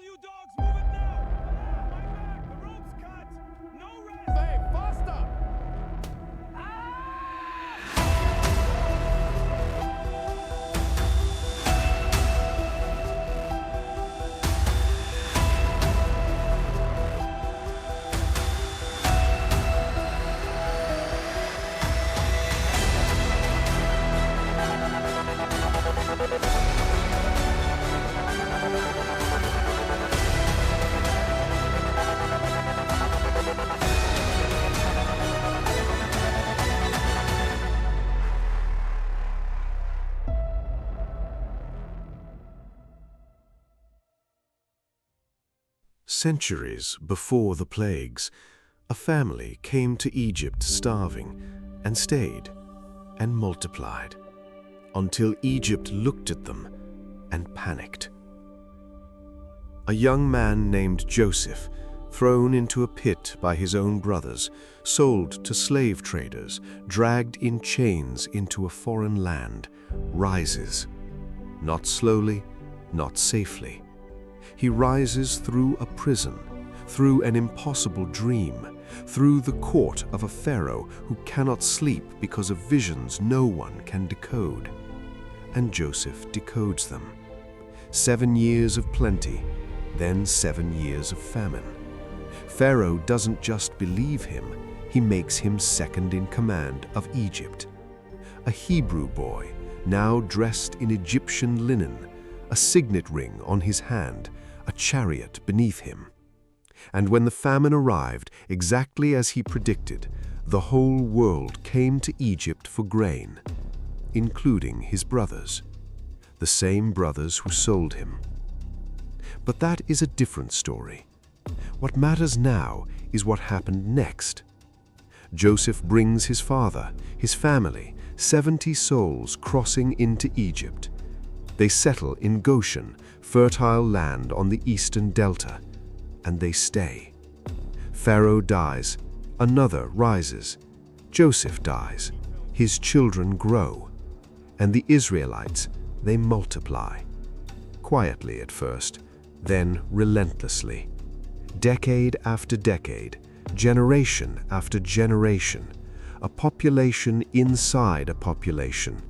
you dogs, move it now! Ah, my back! The rope's cut! No rest! Hey, faster! Centuries before the plagues, a family came to Egypt starving and stayed and multiplied until Egypt looked at them and panicked. A young man named Joseph, thrown into a pit by his own brothers, sold to slave traders, dragged in chains into a foreign land, rises, not slowly, not safely. He rises through a prison, through an impossible dream, through the court of a Pharaoh who cannot sleep because of visions no one can decode. And Joseph decodes them. 7 years of plenty, then 7 years of famine. Pharaoh doesn't just believe him, he makes him second in command of Egypt. A Hebrew boy, now dressed in Egyptian linen, a signet ring on his hand, a chariot beneath him. And when the famine arrived, exactly as he predicted, the whole world came to Egypt for grain, including his brothers, the same brothers who sold him. But that is a different story. What matters now is what happened next. Joseph brings his father, his family, 70 souls crossing into Egypt. They settle in Goshen, fertile land on the eastern delta, and they stay. Pharaoh dies, another rises. Joseph dies, his children grow, and the Israelites, they multiply. Quietly at first, then relentlessly. Decade after decade, generation after generation, a population inside a population,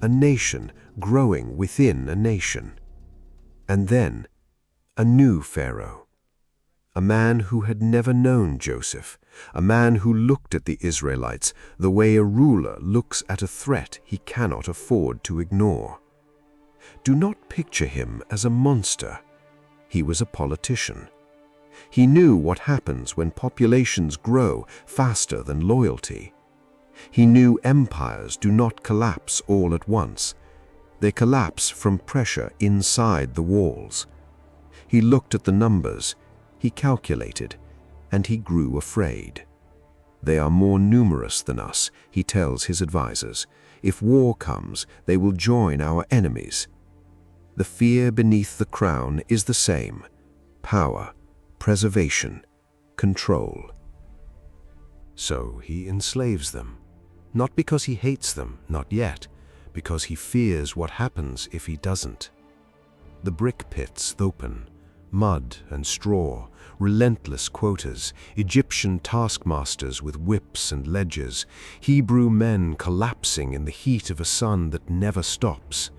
a nation growing within a nation. And then, a new Pharaoh. A man who had never known Joseph, a man who looked at the Israelites the way a ruler looks at a threat he cannot afford to ignore. Do not picture him as a monster. He was a politician. He knew what happens when populations grow faster than loyalty. He knew empires do not collapse all at once. They collapse from pressure inside the walls. He looked at the numbers, he calculated, and he grew afraid. They are more numerous than us, he tells his advisors. If war comes, they will join our enemies. The fear beneath the crown is the same: power, preservation, control. So he enslaves them, not because he hates them, not yet, because he fears what happens if he doesn't. The brick pits open, mud and straw, relentless quotas, Egyptian taskmasters with whips and ledgers, Hebrew men collapsing in the heat of a sun that never stops.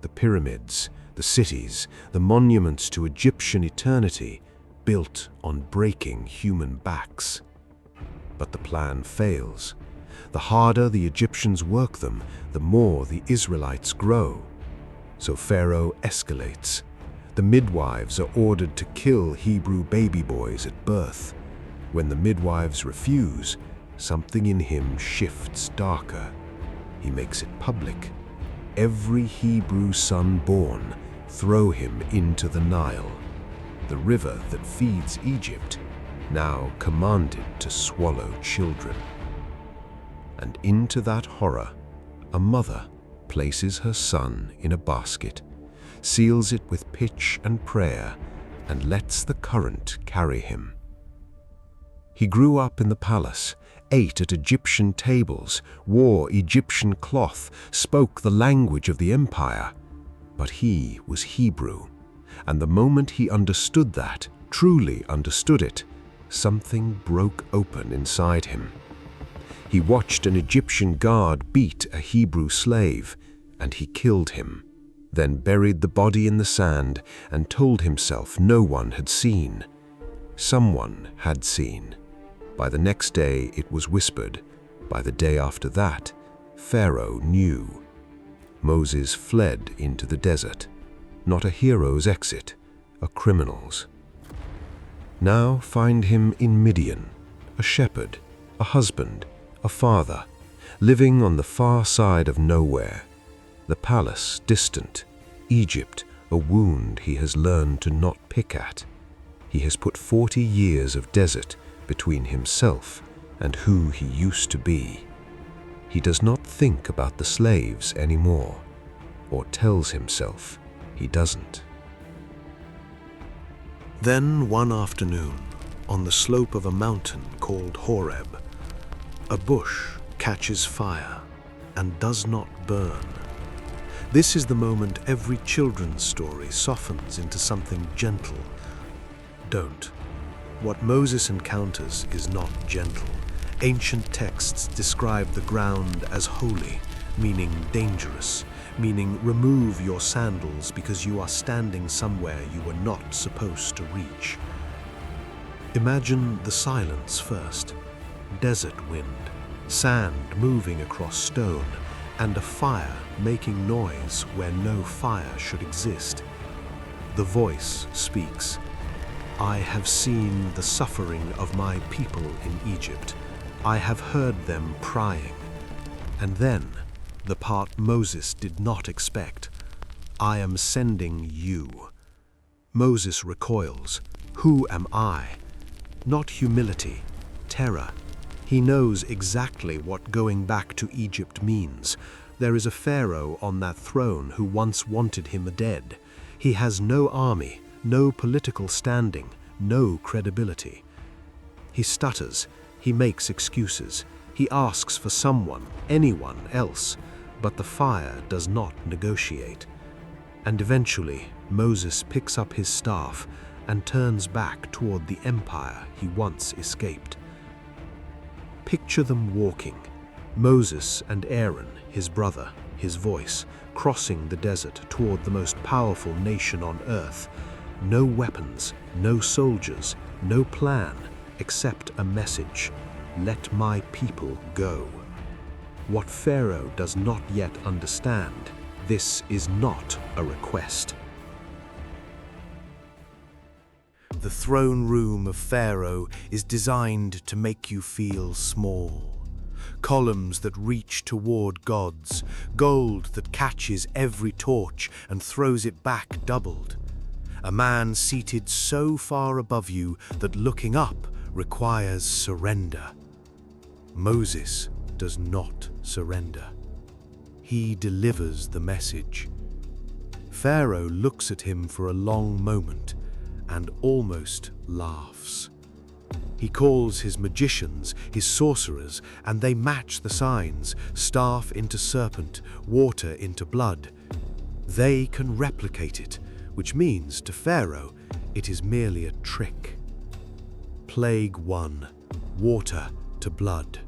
The pyramids, the cities, the monuments to Egyptian eternity, built on breaking human backs. But the plan fails. The harder the Egyptians work them, the more the Israelites grow. So Pharaoh escalates. The midwives are ordered to kill Hebrew baby boys at birth. When the midwives refuse, something in him shifts darker. He makes it public. Every Hebrew son born, throw him into the Nile, the river that feeds Egypt, now commanded to swallow children. And into that horror, a mother places her son in a basket, seals it with pitch and prayer, and lets the current carry him. He grew up in the palace, ate at Egyptian tables, wore Egyptian cloth, spoke the language of the empire. But he was Hebrew, And the moment he understood that, truly understood it, something broke open inside him. He watched an Egyptian guard beat a Hebrew slave, and he killed him, then buried the body in the sand and told himself no one had seen. Someone had seen. By the next day it was whispered. By the day after that, Pharaoh knew. Moses fled into the desert, not a hero's exit, a criminal's. Now find him in Midian, a shepherd, a husband, a father, living on the far side of nowhere. The palace distant, Egypt a wound he has learned to not pick at. He has put 40 years of desert between himself and who he used to be. He does not think about the slaves anymore, or tells himself he doesn't. Then one afternoon, on the slope of a mountain called Horeb, a bush catches fire and does not burn. This is the moment every children's story softens into something gentle. Don't. What Moses encounters is not gentle. Ancient texts describe the ground as holy, meaning dangerous, meaning remove your sandals because you are standing somewhere you were not supposed to reach. Imagine the silence first. Desert wind, sand moving across stone, and a fire making noise where no fire should exist. The voice speaks. I have seen the suffering of my people in Egypt. I have heard them crying. And then, the part Moses did not expect, I am sending you. Moses recoils. Who am I? Not humility, terror. He knows exactly what going back to Egypt means. There is a Pharaoh on that throne who once wanted him dead. He has no army, no political standing, no credibility. He stutters, he makes excuses, he asks for someone, anyone else, but the fire does not negotiate. And eventually, Moses picks up his staff and turns back toward the empire he once escaped. Picture them walking, Moses and Aaron, his brother, his voice, crossing the desert toward the most powerful nation on earth. No weapons, no soldiers, no plan, except a message. Let my people go. What Pharaoh does not yet understand, this is not a request. The throne room of Pharaoh is designed to make you feel small. Columns that reach toward gods, gold that catches every torch and throws it back doubled. A man seated so far above you that looking up requires surrender. Moses does not surrender. He delivers the message. Pharaoh looks at him for a long moment and almost laughs. He calls his magicians, his sorcerers, and they match the signs, staff into serpent, water into blood. They can replicate it, which means to Pharaoh it is merely a trick. Plague 1, water to blood.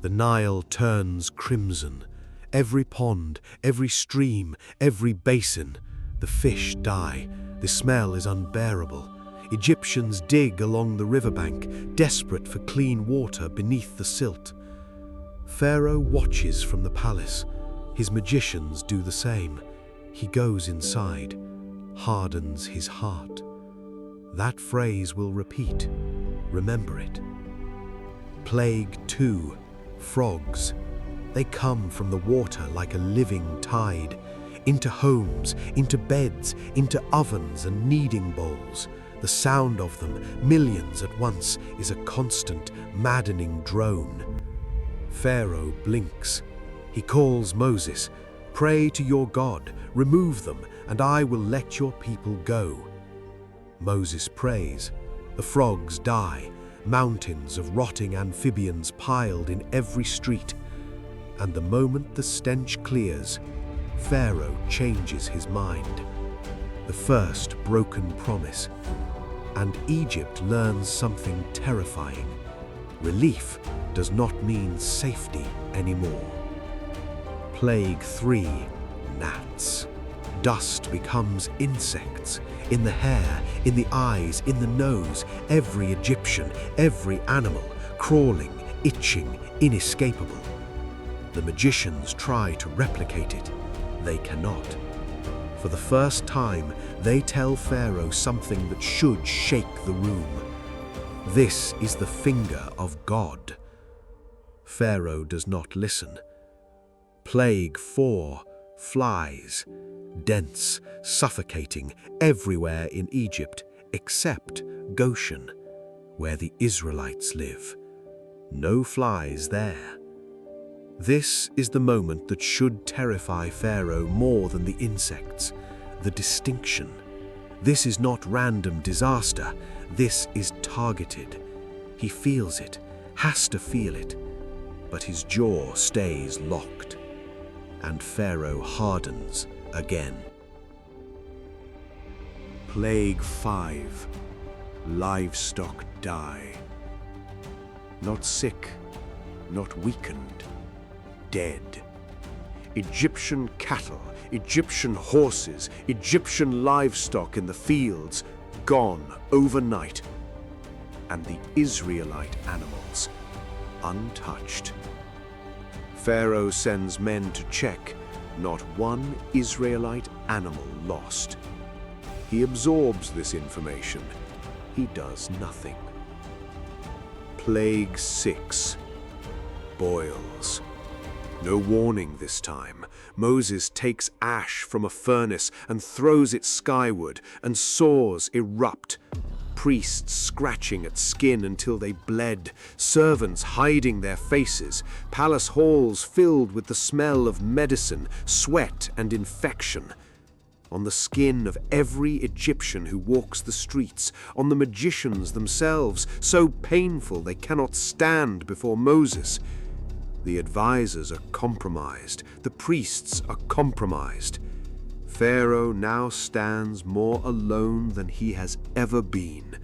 The Nile turns crimson. Every pond, every stream, every basin. The fish die. The smell is unbearable. Egyptians dig along the riverbank, desperate for clean water beneath the silt. Pharaoh watches from the palace. His magicians do the same. He goes inside, hardens his heart. That phrase will repeat. Remember it. Plague 2, frogs. They come from the water like a living tide, into homes, into beds, into ovens and kneading bowls. The sound of them, millions at once, is a constant, maddening drone. Pharaoh blinks. He calls Moses, "Pray to your God, remove them, and I will let your people go." Moses prays. The frogs die, mountains of rotting amphibians piled in every street. And the moment the stench clears, Pharaoh changes his mind. the first broken promise. And Egypt learns something terrifying. Relief does not mean safety anymore. Plague 3, gnats. Dust becomes insects. In the hair, in the eyes, in the nose, every Egyptian, every animal, crawling, itching, inescapable. The magicians try to replicate it. They cannot. For the first time, they tell Pharaoh something that should shake the room. This is the finger of God. Pharaoh does not listen. Plague 4, flies. Dense, suffocating, everywhere in Egypt, except Goshen, where the Israelites live. No flies there. This is the moment that should terrify Pharaoh more than the insects, the distinction. This is not random disaster, this is targeted. He feels it, has to feel it, but his jaw stays locked, and Pharaoh hardens again. Plague 5, livestock die. Not sick, not weakened, dead. Egyptian cattle, Egyptian horses, Egyptian livestock in the fields, gone overnight. And the Israelite animals, untouched. Pharaoh sends men to check. Not one Israelite animal lost. He absorbs this information. He does nothing. Plague 6, boils. No warning this time. Moses takes ash from a furnace and throws it skyward, and sores erupt. Priests scratching at skin until they bled, servants hiding their faces, palace halls filled with the smell of medicine, sweat, and infection. On the skin of every Egyptian who walks the streets, on the magicians themselves, so painful they cannot stand before Moses. The advisors are compromised, the priests are compromised. Pharaoh now stands more alone than he has ever been.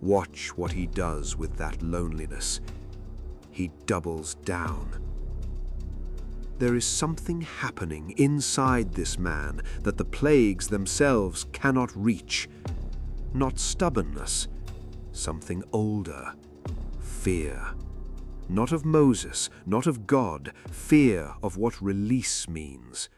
Watch what he does with that loneliness. He doubles down. There is something happening inside this man that the plagues themselves cannot reach. Not stubbornness, something older. Fear. Not of Moses, not of God, fear of what release means.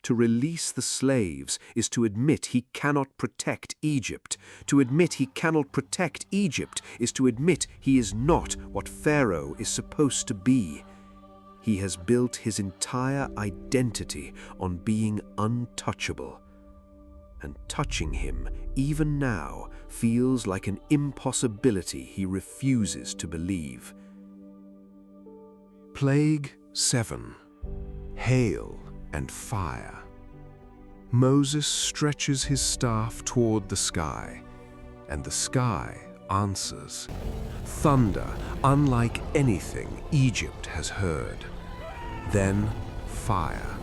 To release the slaves is to admit he cannot protect Egypt. To admit he cannot protect Egypt is to admit he is not what Pharaoh is supposed to be. He has built his entire identity on being untouchable. And touching him, even now, feels like an impossibility he refuses to believe. Plague 7, hail and fire. Moses stretches his staff toward the sky, and the sky answers. Thunder, unlike anything Egypt has heard. Then fire.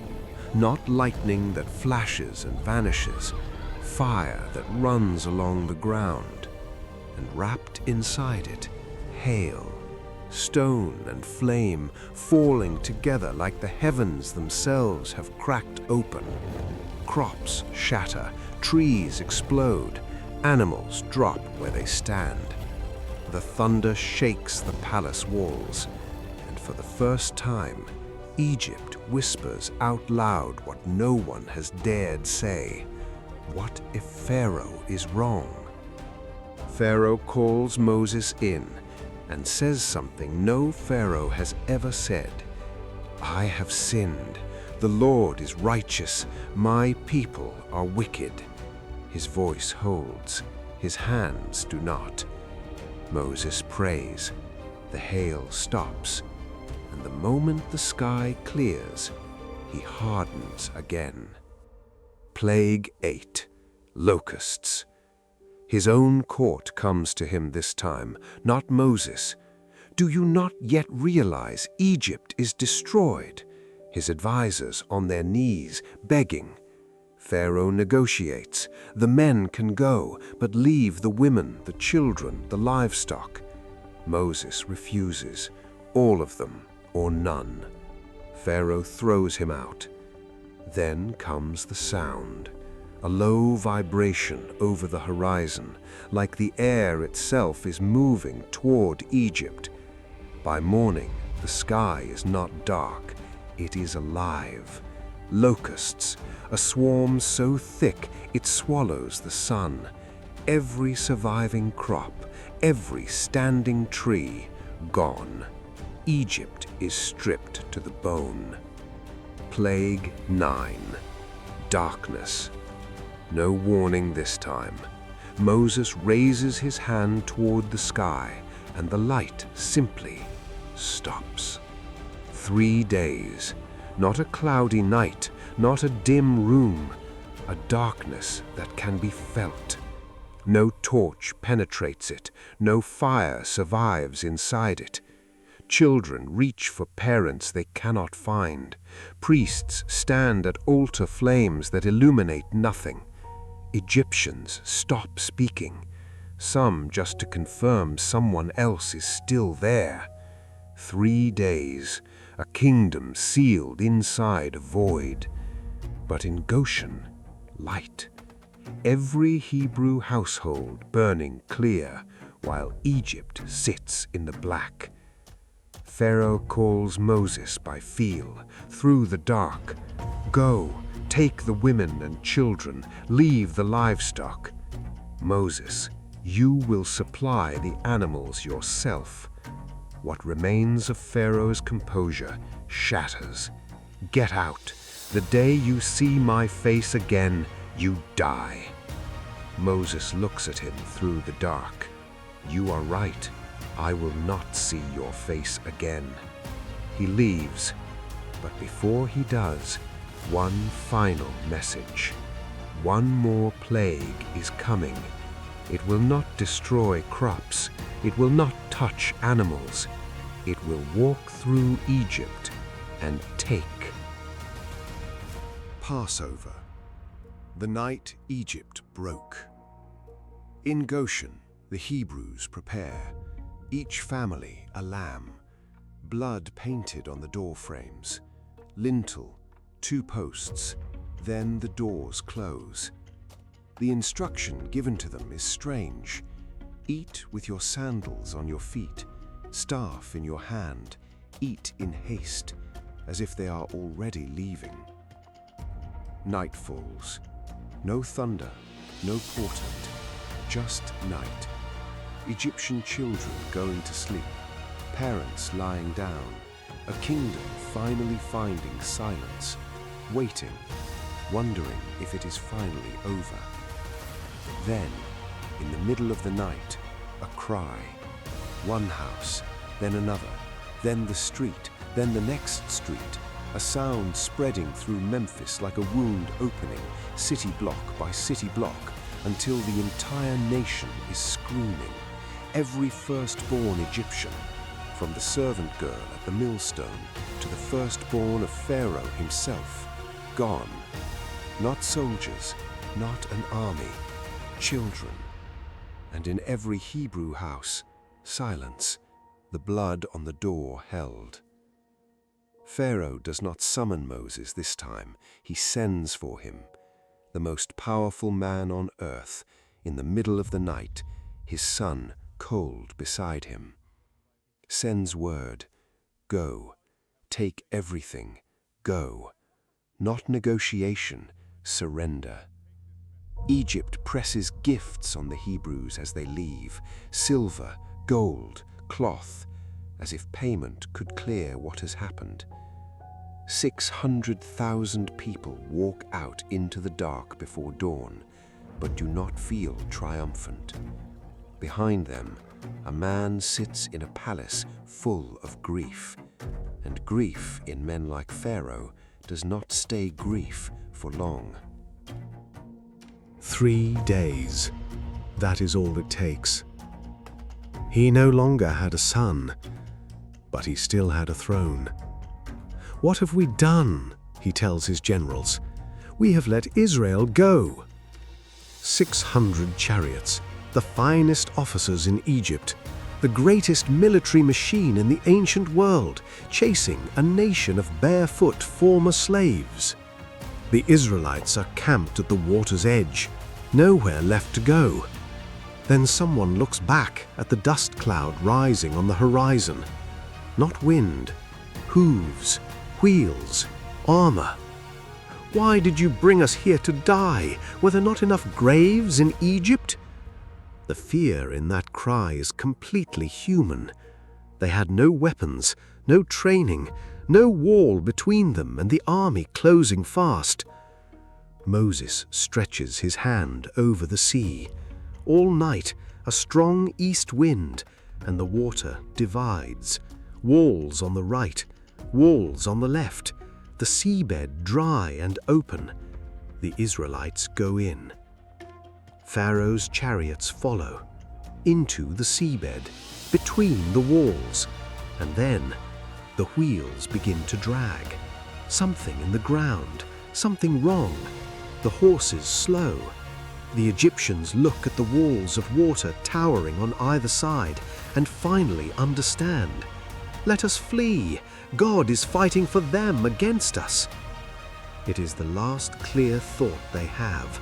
Not lightning that flashes and vanishes, fire that runs along the ground. And wrapped inside it, hail. Stone and flame falling together like the heavens themselves have cracked open. Crops shatter, trees explode, animals drop where they stand. The thunder shakes the palace walls, and for the first time, Egypt whispers out loud what no one has dared say. What if Pharaoh is wrong? Pharaoh calls Moses in and says something no Pharaoh has ever said. I have sinned. The Lord is righteous. My people are wicked. His voice holds. His hands do not. Moses prays. The hail stops. And the moment the sky clears, he hardens again. Plague 8, locusts. His own court comes to him this time, not Moses. Do you not yet realize Egypt is destroyed? His advisors on their knees, begging. Pharaoh negotiates. The men can go, but leave the women, the children, the livestock. Moses refuses, all of them or none. Pharaoh throws him out. Then comes the sound, a low vibration over the horizon, like the air itself is moving toward Egypt. By morning, the sky is not dark, it is alive. Locusts, a swarm so thick it swallows the sun. Every surviving crop, every standing tree, gone. Egypt is stripped to the bone. Plague 9. Darkness. No warning this time. Moses raises his hand toward the sky, and the light simply stops. 3 days. Not a cloudy night, not a dim room, a darkness that can be felt. No torch penetrates it, no fire survives inside it. Children reach for parents they cannot find. Priests stand at altar flames that illuminate nothing. Egyptians stop speaking, some just to confirm someone else is still there. 3 days, a kingdom sealed inside a void. But in Goshen, light. Every Hebrew household burning clear, while Egypt sits in the black. Pharaoh calls Moses by feel, through the dark. Go, take the women and children, leave the livestock. Moses, you will supply the animals yourself. What remains of Pharaoh's composure shatters. Get out. The day you see my face again, you die. Moses looks at him through the dark. You are right. I will not see your face again. He leaves, but before he does, one final message. One more plague is coming. It will not destroy crops. It will not touch animals. It will walk through Egypt and take. Passover. The night Egypt broke. In Goshen, the Hebrews prepare, each family a lamb, blood painted on the door frames, lintel, 2 posts, then the doors close. The instruction given to them is strange. Eat with your sandals on your feet, staff in your hand, eat in haste, as if they are already leaving. Night falls. No thunder, no portent, just night. Egyptian children going to sleep, parents lying down, a kingdom finally finding silence, waiting, wondering if it is finally over. Then, in the middle of the night, a cry. One house, then another, then the street, then the next street. A sound spreading through Memphis like a wound opening, city block by city block, until the entire nation is screaming. Every firstborn Egyptian, from the servant girl at the millstone to the firstborn of Pharaoh himself, gone. Not soldiers, not an army, children. And in every Hebrew house, silence, the blood on the door held. Pharaoh does not summon Moses this time. He sends for him. The most powerful man on earth, in the middle of the night, his son cold beside him. Sends word, go, take everything, go. Not negotiation, surrender. Egypt presses gifts on the Hebrews as they leave, silver, gold, cloth, as if payment could clear what has happened. 600,000 people walk out into the dark before dawn, but do not feel triumphant. Behind them, a man sits in a palace full of grief, and grief in men like Pharaoh does not stay grief for long. 3 days. That is all it takes. He no longer had a son, but he still had a throne. What have we done? He tells his generals. We have let Israel go." 600 chariots, the finest officers in Egypt, the greatest military machine in the ancient world, chasing a nation of barefoot former slaves. The Israelites are camped at the water's edge, nowhere left to go. Then someone looks back at the dust cloud rising on the horizon. Not wind, hooves, wheels, armor. "Why did you bring us here to die? Were there not enough graves in Egypt?" The fear in that cry is completely human. They had no weapons, no training, no wall between them and the army closing fast. Moses stretches his hand over the sea. All night, a strong east wind, and the water divides. Walls on the right, walls on the left, the seabed dry and open. The Israelites go in. Pharaoh's chariots follow, into the seabed, between the walls, and then the wheels begin to drag. Something in the ground, something wrong. The horses slow. The Egyptians look at the walls of water towering on either side and finally understand. "Let us flee! God is fighting for them against us." It is the last clear thought they have.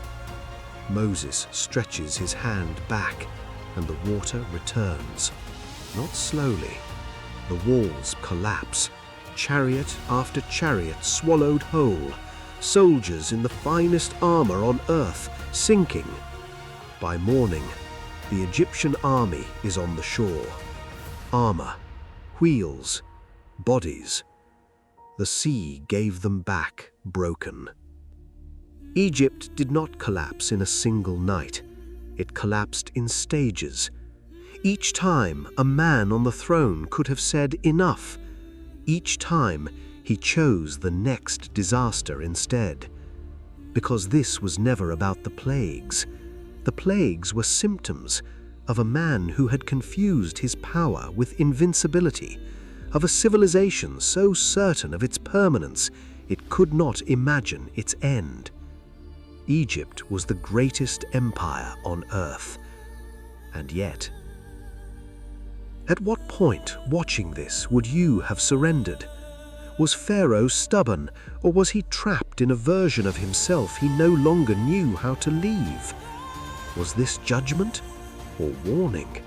Moses stretches his hand back and the water returns. Not slowly. The walls collapse, chariot after chariot swallowed whole, soldiers in the finest armor on earth sinking. By morning, the Egyptian army is on the shore. Armor, wheels, bodies. The sea gave them back broken. Egypt did not collapse in a single night. It collapsed in stages. Each time, a man on the throne could have said enough. Each time, he chose the next disaster instead. Because this was never about the plagues. The plagues were symptoms of a man who had confused his power with invincibility, of a civilization so certain of its permanence it could not imagine its end. Egypt was the greatest empire on earth. And yet, at what point, watching this, would you have surrendered? Was Pharaoh stubborn, or was he trapped in a version of himself he no longer knew how to leave? Was this judgment or warning?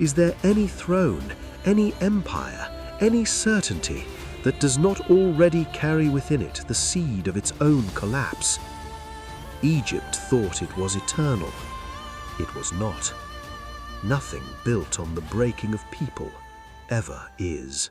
Is there any throne, any empire, any certainty that does not already carry within it the seed of its own collapse? Egypt thought it was eternal. It was not. Nothing built on the breaking of people ever is.